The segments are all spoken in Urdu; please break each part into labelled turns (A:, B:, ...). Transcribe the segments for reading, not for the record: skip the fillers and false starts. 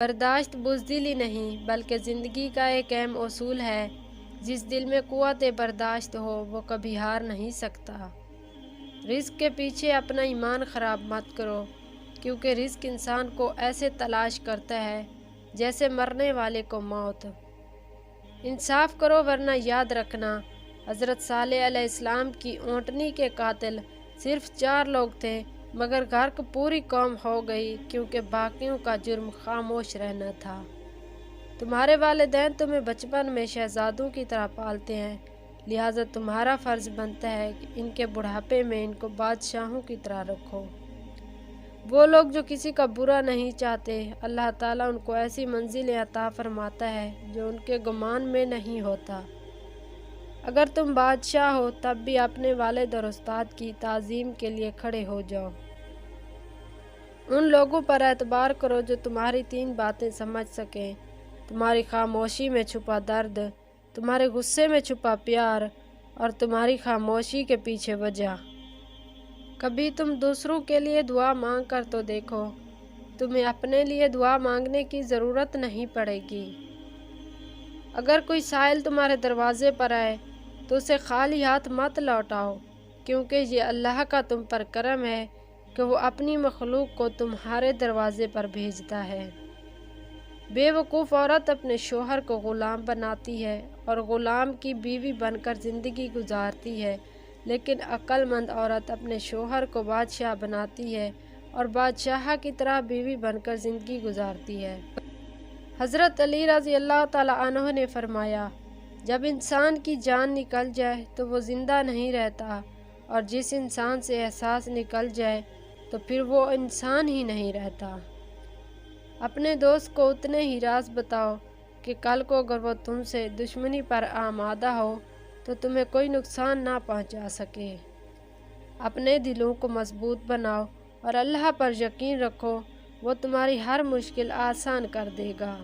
A: برداشت بزدلی نہیں بلکہ زندگی کا ایک اہم اصول ہے۔ جس دل میں قوت برداشت ہو وہ کبھی ہار نہیں سکتا۔ رزق کے پیچھے اپنا ایمان خراب مت کرو، کیونکہ رزق انسان کو ایسے تلاش کرتا ہے جیسے مرنے والے کو موت۔ انصاف کرو ورنہ یاد رکھنا، حضرت صالح علیہ السلام کی اونٹنی کے قاتل صرف 4 لوگ تھے، مگر غرق پوری قوم ہو گئی کیونکہ باقیوں کا جرم خاموش رہنا تھا۔ تمہارے والدین تمہیں بچپن میں شہزادوں کی طرح پالتے ہیں، لہٰذا تمہارا فرض بنتا ہے کہ ان کے بڑھاپے میں ان کو بادشاہوں کی طرح رکھو۔ وہ لوگ جو کسی کا برا نہیں چاہتے، اللہ تعالیٰ ان کو ایسی منزلیں عطا فرماتا ہے جو ان کے گمان میں نہیں ہوتا۔ اگر تم بادشاہ ہو تب بھی اپنے والد اور استاد کی تعظیم کے لیے کھڑے ہو جاؤ۔ ان لوگوں پر اعتبار کرو جو تمہاری 3 باتیں سمجھ سکیں: تمہاری خاموشی میں چھپا درد، تمہارے غصے میں چھپا پیار، اور تمہاری خاموشی کے پیچھے وجہ۔ کبھی تم دوسروں کے لیے دعا مانگ کر تو دیکھو، تمہیں اپنے لیے دعا مانگنے کی ضرورت نہیں پڑے گی۔ اگر کوئی سائل تمہارے دروازے پر آئے تو اسے خالی ہاتھ مت لوٹاؤ، کیونکہ یہ اللہ کا تم پر کرم ہے کہ وہ اپنی مخلوق کو تمہارے دروازے پر بھیجتا ہے۔ بے وقوف عورت اپنے شوہر کو غلام بناتی ہے اور غلام کی بیوی بن کر زندگی گزارتی ہے، لیکن عقل مند عورت اپنے شوہر کو بادشاہ بناتی ہے اور بادشاہ کی طرح بیوی بن کر زندگی گزارتی ہے۔ حضرت علی رضی اللہ تعالیٰ عنہ نے فرمایا، جب انسان کی جان نکل جائے تو وہ زندہ نہیں رہتا، اور جس انسان سے احساس نکل جائے تو پھر وہ انسان ہی نہیں رہتا۔ اپنے دوست کو اتنے ہی راز بتاؤ کہ کل کو اگر وہ تم سے دشمنی پر آمادہ ہو تو تمہیں کوئی نقصان نہ پہنچا سکے۔ اپنے دلوں کو مضبوط بناؤ اور اللہ پر یقین رکھو، وہ تمہاری ہر مشکل آسان کر دے گا۔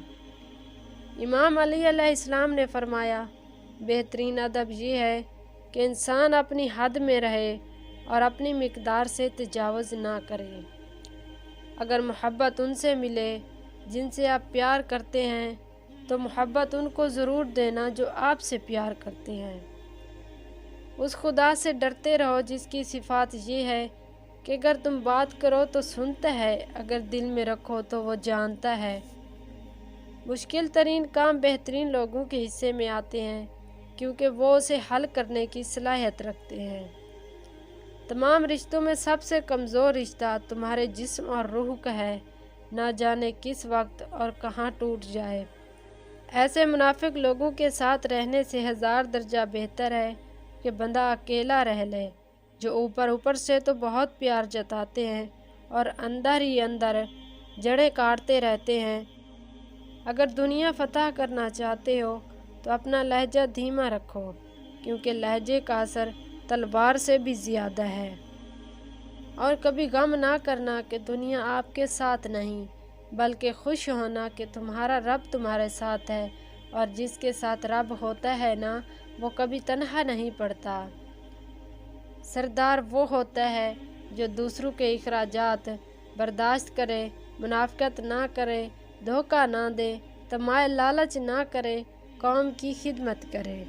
A: امام علی علیہ السلام نے فرمایا، بہترین ادب یہ ہے کہ انسان اپنی حد میں رہے اور اپنی مقدار سے تجاوز نہ کرے۔ اگر محبت ان سے ملے جن سے آپ پیار کرتے ہیں تو محبت ان کو ضرور دینا جو آپ سے پیار کرتے ہیں۔ اس خدا سے ڈرتے رہو جس کی صفات یہ ہے کہ اگر تم بات کرو تو سنتا ہے، اگر دل میں رکھو تو وہ جانتا ہے۔ مشکل ترین کام بہترین لوگوں کے حصے میں آتے ہیں کیونکہ وہ اسے حل کرنے کی صلاحیت رکھتے ہیں۔ تمام رشتوں میں سب سے کمزور رشتہ تمہارے جسم اور روح کا ہے، نہ جانے کس وقت اور کہاں ٹوٹ جائے۔ ایسے منافق لوگوں کے ساتھ رہنے سے 1000 درجہ بہتر ہے کہ بندہ اکیلا رہ لے، جو اوپر سے تو بہت پیار جتاتے ہیں اور اندر ہی اندر جڑیں کاٹتے رہتے ہیں۔ اگر دنیا فتح کرنا چاہتے ہو تو اپنا لہجہ دھیما رکھو، کیونکہ لہجے کا اثر تلوار سے بھی زیادہ ہے۔ اور کبھی غم نہ کرنا کہ دنیا آپ کے ساتھ نہیں، بلکہ خوش ہونا کہ تمہارا رب تمہارے ساتھ ہے، اور جس کے ساتھ رب ہوتا ہے نا، وہ کبھی تنہا نہیں پڑتا۔ سردار وہ ہوتا ہے جو دوسروں کے اخراجات برداشت کرے، منافقت نہ کرے، دھوکہ نہ دے، طمع لالچ نہ کرے، قوم کی خدمت کرے۔